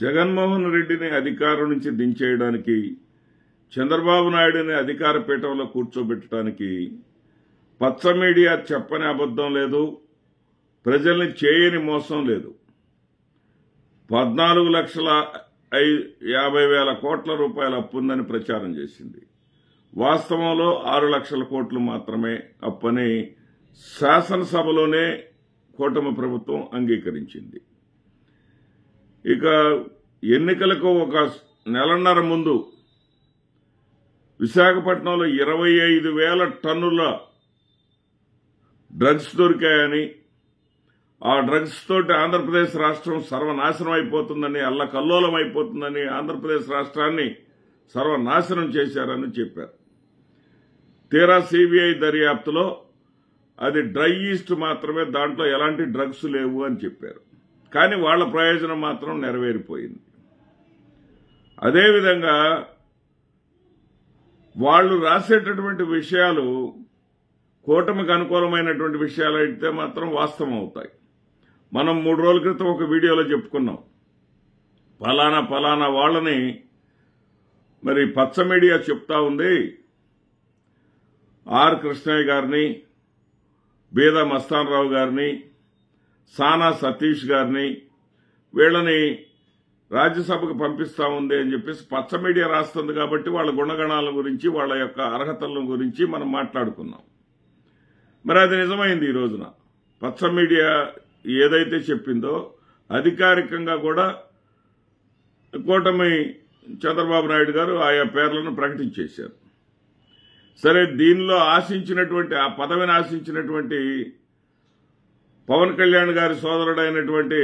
జగన్మోహన్ రెడ్డిని అధికారం నుంచి దించేయడానికి, చంద్రబాబు నాయుడుని అధికార పీఠంలో కూర్చోబెట్టడానికి పచ్చ మీడియా చెప్పని అబద్ధం లేదు, ప్రజల్ని చేయని మోసం లేదు. 14,50,000 కోట్ల రూపాయల అప్పుందని ప్రచారం చేసింది. వాస్తవంలో 6 లక్షల కోట్లు మాత్రమే అప్పని శాసనసభలోనే కూటమి ప్రభుత్వం అంగీకరించింది. ఇక ఎన్నికలకు ఒక నెలన్నర ముందు విశాఖపట్నంలో 25,000 టన్నుల డ్రగ్స్ దొరికాయని, ఆ డ్రగ్స్ తోటి ఆంధ్రప్రదేశ్ రాష్ట్రం సర్వనాశనం అయిపోతుందని, అల్లకల్లోలం అయిపోతుందని, ఆంధ్రప్రదేశ్ రాష్ట్రాన్ని సర్వనాశనం చేశారని చెప్పారు. తీరా సిబిఐ దర్యాప్తులో అది డ్రై ఈస్ట్ మాత్రమే, దాంట్లో ఎలాంటి డ్రగ్స్ లేవు అని చెప్పారు. కానీ వాళ్ల ప్రయోజనం మాత్రం నెరవేరిపోయింది. అదేవిధంగా వాళ్ళు రాసేటటువంటి విషయాలు కూటమికి అనుకూలమైనటువంటి విషయాలు అయితే మాత్రం వాస్తవం అవుతాయి. మనం 3 రోజుల క్రితం ఒక వీడియోలో చెప్పుకున్నాం. ఫలానా వాళ్ళని మరి పచ్చ మీడియా చెప్తా ఉంది, ఆర్ కృష్ణయ్య గారిని, బీద మస్తానరావు గారిని, సానా సతీష్ గారిని, వీళ్ళని రాజ్యసభకు పంపిస్తా ఉంది అని చెప్పేసి పచ్చ మీడియా రాస్తుంది. కాబట్టి వాళ్ళ గుణగణాల గురించి, వాళ్ళ యొక్క అర్హతల గురించి మనం మాట్లాడుకున్నాం. మరి అది నిజమైంది. ఈ రోజున పచ్చ మీడియా ఏదైతే చెప్పిందో అధికారికంగా కూడా కూటమి చంద్రబాబు నాయుడు గారు ఆయా పేర్లను ప్రకటించేశారు. సరే, దీనిలో ఆశించినటువంటి, ఆ పదవిని ఆశించినటువంటి పవన్ కళ్యాణ్ గారి సోదరుడైనటువంటి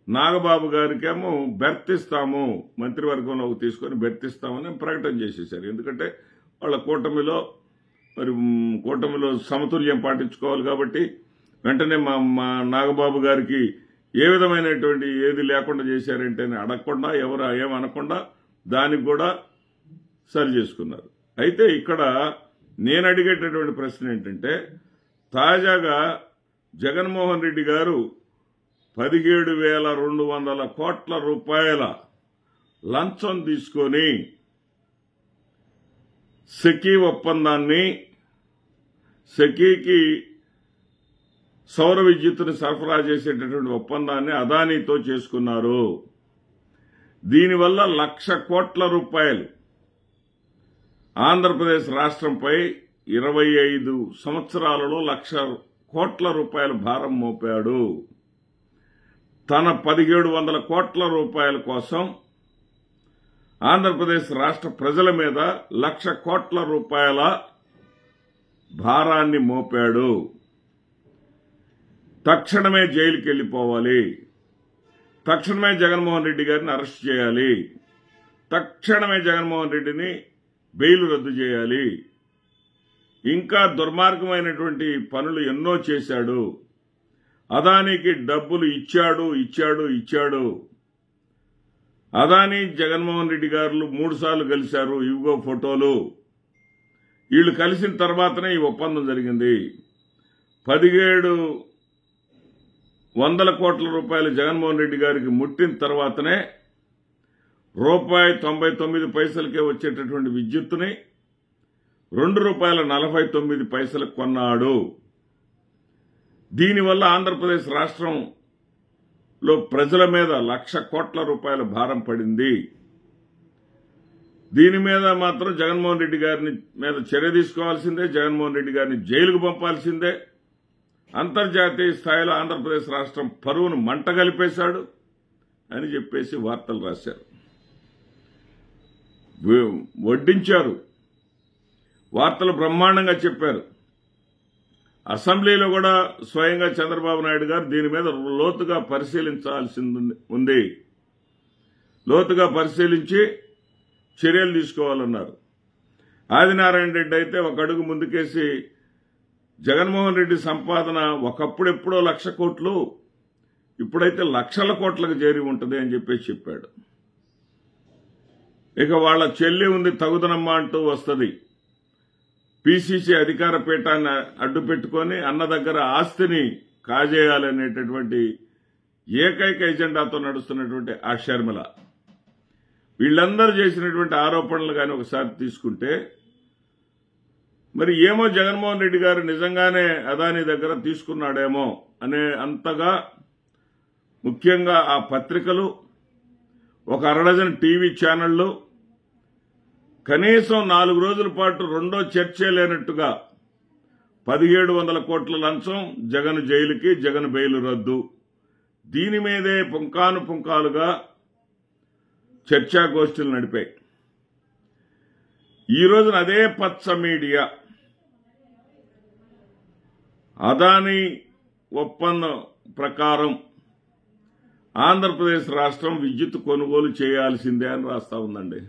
నాగబాబు గారికేమో బెర్తిస్తాము, మంత్రివర్గంలోకి తీసుకొని బెర్తిస్తామని ప్రకటన చేసేశారు. ఎందుకంటే వాళ్ళ కూటమిలో సమతుల్యం పాటించుకోవాలి కాబట్టి వెంటనే మా నాగబాబు గారికి ఏ విధమైనటువంటి ఏది లేకుండా చేశారంటే అడగకుండా, ఎవరు ఏమనకుండా దానికి కూడా సరి చేసుకున్నారు. అయితే ఇక్కడ నేను అడిగేటటువంటి ప్రశ్న ఏంటంటే, తాజాగా జగన్మోహన్ రెడ్డి గారు 17,200 కోట్ల రూపాయల లంచం తీసుకొని సెకీ ఒప్పందాన్ని, సెకీకి సౌర విద్యుత్తును సరఫరా చేసేటటువంటి ఒప్పందాన్ని అదానీతో చేసుకున్నారు. దీనివల్ల 1,00,000 కోట్ల రూపాయలు ఆంధ్రప్రదేశ్ రాష్ట్రంపై 25 సంవత్సరాలలో 1,00,000 కోట్ల రూపాయల భారం మోపాడు. తన 1,700 కోట్ల రూపాయల కోసం ఆంధ్రప్రదేశ్ రాష్ట్ర ప్రజల మీద 1,00,000 కోట్ల రూపాయల భారాన్ని మోపాడు. తక్షణమే జైలుకి వెళ్లిపోవాలి, తక్షణమే జగన్మోహన్ రెడ్డి గారిని అరెస్ట్ చేయాలి, తక్షణమే జగన్మోహన్ రెడ్డిని బెయిల్ రద్దు చేయాలి. ఇంకా దుర్మార్గమైనటువంటి పనులు ఎన్నో చేశాడు. అదానీకి డబ్బులు ఇచ్చాడు. అదానీ జగన్మోహన్ రెడ్డి గారు 3 సార్లు కలిశారు. ఇవిగో ఫోటోలు. వీళ్ళు కలిసిన తర్వాతనే ఈ ఒప్పందం జరిగింది. 1,700 కోట్ల రూపాయలు జగన్మోహన్ రెడ్డి గారికి ముట్టిన తర్వాతనే ₹99 వచ్చేటటువంటి విద్యుత్తుని ₹2.49 కొన్నాడు. దీనివల్ల ఆంధ్రప్రదేశ్ రాష్ట్రంలో ప్రజల మీద 1,00,000 కోట్ల రూపాయల భారం పడింది. దీని మీద మాత్రం జగన్మోహన్ రెడ్డి గారిని మీద చర్య తీసుకోవాల్సిందే, జగన్మోహన్ రెడ్డి గారిని జైలుకు పంపాల్సిందే. అంతర్జాతీయ స్థాయిలో ఆంధ్రప్రదేశ్ రాష్ట్రం పరువును మంట కలిపేశాడు అని చెప్పేసి వార్తలు రాశారు, వడ్డించారు. వార్తలు బ్రహ్మాండంగా చెప్పారు. అసెంబ్లీలో కూడా స్వయంగా చంద్రబాబు నాయుడు గారు దీని మీద లోతుగా పరిశీలించాల్సి ఉంది. లోతుగా పరిశీలించి చర్యలు తీసుకోవాలన్నారు. ఆదినారాయణ రెడ్డి అయితే ఒక అడుగు ముందుకేసి జగన్మోహన్ రెడ్డి సంపాదన ఒకప్పుడు ఎప్పుడో 1,00,000 కోట్లు, ఇప్పుడైతే 1,00,000 కోట్లకు చేరి ఉంటుంది అని చెప్పేసి చెప్పాడు. ఇక వాళ్ళ చెల్లి ఉంది తగుదనమ్మా అంటూ వస్తుంది. పీసీసీ అధికార పీఠాన్ని అడ్డు పెట్టుకొని అన్న దగ్గర ఆస్తిని కాజేయాలనేటటువంటి ఏకైక ఎజెండాతో నడుస్తున్నటువంటి ఆ షర్మిల, వీళ్ళందరూ చేసినటువంటి ఆరోపణలు కానీ ఒకసారి తీసుకుంటే, మరి ఏమో జగన్మోహన్ రెడ్డి గారు నిజంగానే అదానీ దగ్గర తీసుకున్నాడేమో అనే అంతగా, ముఖ్యంగా ఆ పత్రికలు, ఒక అరడజన్ టీవీ ఛానళ్లు కనీసం 4 రోజుల పాటు రెండో చర్చే లేనట్టుగా 1700 కోట్ల లంచం, జగన్ జైలుకి, జగన్ బెయిలు రద్దు, దీని మీదే పుంకాను పుంకాలుగా చర్చాగోష్ఠులు నడిపాయి. ఈ రోజున అదే పచ్చ మీడియా అదానీ ఒప్పందం ప్రకారం ఆంధ్రప్రదేశ్ రాష్ట్రం విద్యుత్ కొనుగోలు చేయాల్సిందే అని రాస్తా ఉందండి.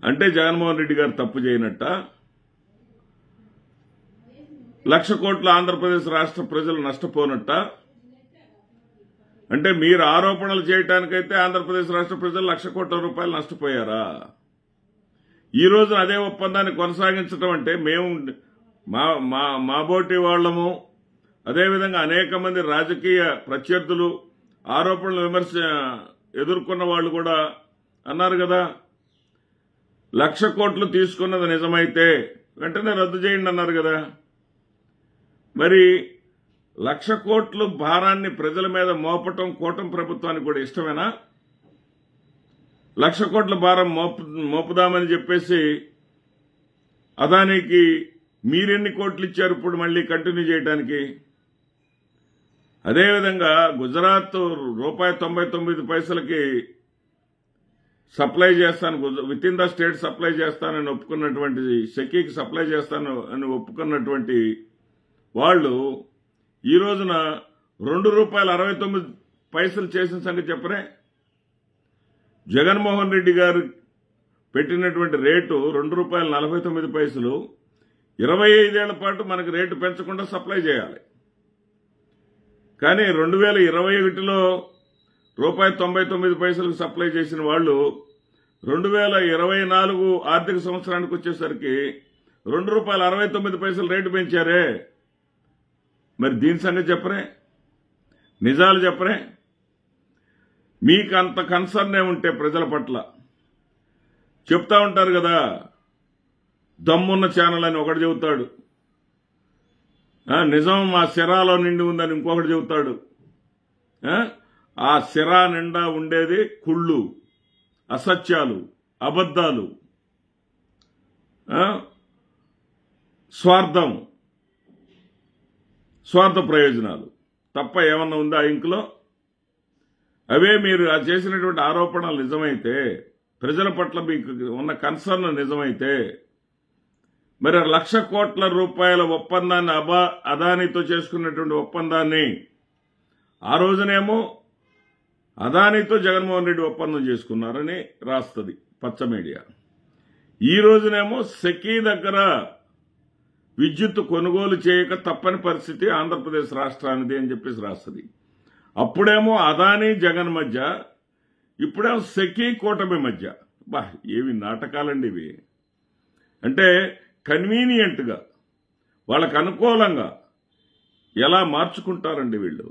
అంటే జగన్మోహన్ రెడ్డి గారు తప్పు చేయనట్ట? 1,00,000 కోట్ల ఆంధ్రప్రదేశ్ రాష్ట్ర ప్రజలు నష్టపోనట్ట? అంటే మీరు ఆరోపణలు చేయడానికైతే ఆంధ్రప్రదేశ్ రాష్ట్ర ప్రజలు 1,00,000 కోట్ల రూపాయలు నష్టపోయారా? ఈ రోజున అదే ఒప్పందాన్ని కొనసాగించడం అంటే మేము మా బోటి వాళ్లము, అదేవిధంగా అనేక మంది రాజకీయ ప్రత్యర్థులు ఆరోపణలు విమర్శ ఎదుర్కొన్న వాళ్ళు కూడా అన్నారు కదా, 1,00,000 కోట్లు తీసుకున్నది నిజమైతే వెంటనే రద్దు చేయండి అన్నారు కదా. మరి 1,00,000 కోట్లు భారాన్ని ప్రజల మీద మోపటం కూటమి ప్రభుత్వానికి కూడా ఇష్టమేనా? 1,00,000 కోట్ల భారం మోపుదామని చెప్పేసి అదానికి మీరెన్ని కోట్లు ఇచ్చారు ఇప్పుడు మళ్లీ కంటిన్యూ చేయడానికి? అదేవిధంగా గుజరాత్ ₹99 సప్లై చేస్తాను, with in the state supply చేస్తానని ఒప్పుకున్నటువంటి, సెకీకి సప్లై చేస్తాను అని ఒప్పుకున్నటువంటి వాళ్ళు ఈ రోజున ₹2.69 చేసిన సంగతి చెప్పరే? జగన్మోహన్ రెడ్డి గారు పెట్టినటువంటి రేటు ₹2.49, 25 ఏళ్ల పాటు మనకు రేటు పెంచకుండా సప్లై చేయాలి. కానీ 2021లో ₹99 సప్లై చేసిన వాళ్ళు 2024 ఆర్థిక సంవత్సరానికి వచ్చేసరికి ₹2.69 రేటు పెంచారే. మరి దీని సంగతి చెప్పరే? నిజాలు చెప్పరే? మీకు అంత కన్సర్న్ ఏముంటే ప్రజల పట్ల చెప్తా ఉంటారు కదా, దమ్మున్న ఛానల్ అని ఒకటి చెబుతాడు, నిజం మా సిరాలో నిండి ఉందని ఇంకొకటి చెబుతాడు. ఆ సిరా నిండా ఉండేది కుళ్ళు, అసత్యాలు, అబద్దాలు, స్వార్థ ప్రయోజనాలు తప్ప ఏమన్నా ఉందా ఇంకులో? అవే మీరు చేసినటువంటి ఆరోపణలు నిజమైతే, ప్రజల పట్ల మీకు ఉన్న కన్సర్న్ నిజమైతే, మరి 1,00,000 కోట్ల రూపాయల ఒప్పందాన్ని అదానీతో చేసుకున్నటువంటి ఒప్పందాన్ని ఆ రోజునేమో అదానీతో జగన్మోహన్ రెడ్డి ఒప్పందం చేసుకున్నారని రాస్తుంది పచ్చ మీడియా. ఈ రోజునేమో సెకీ దగ్గర విద్యుత్ కొనుగోలు చేయక తప్పని పరిస్థితి ఆంధ్రప్రదేశ్ రాష్ట్రానిది అని చెప్పేసి రాస్తుంది. అప్పుడేమో అదానీ జగన్ మధ్య, ఇప్పుడేమో సెకీ కూటమి మధ్య. బా, ఏవి నాటకాలండి ఇవి! అంటే కన్వీనియంట్గా, వాళ్ళకు అనుకూలంగా ఎలా మార్చుకుంటారండి వీళ్ళు.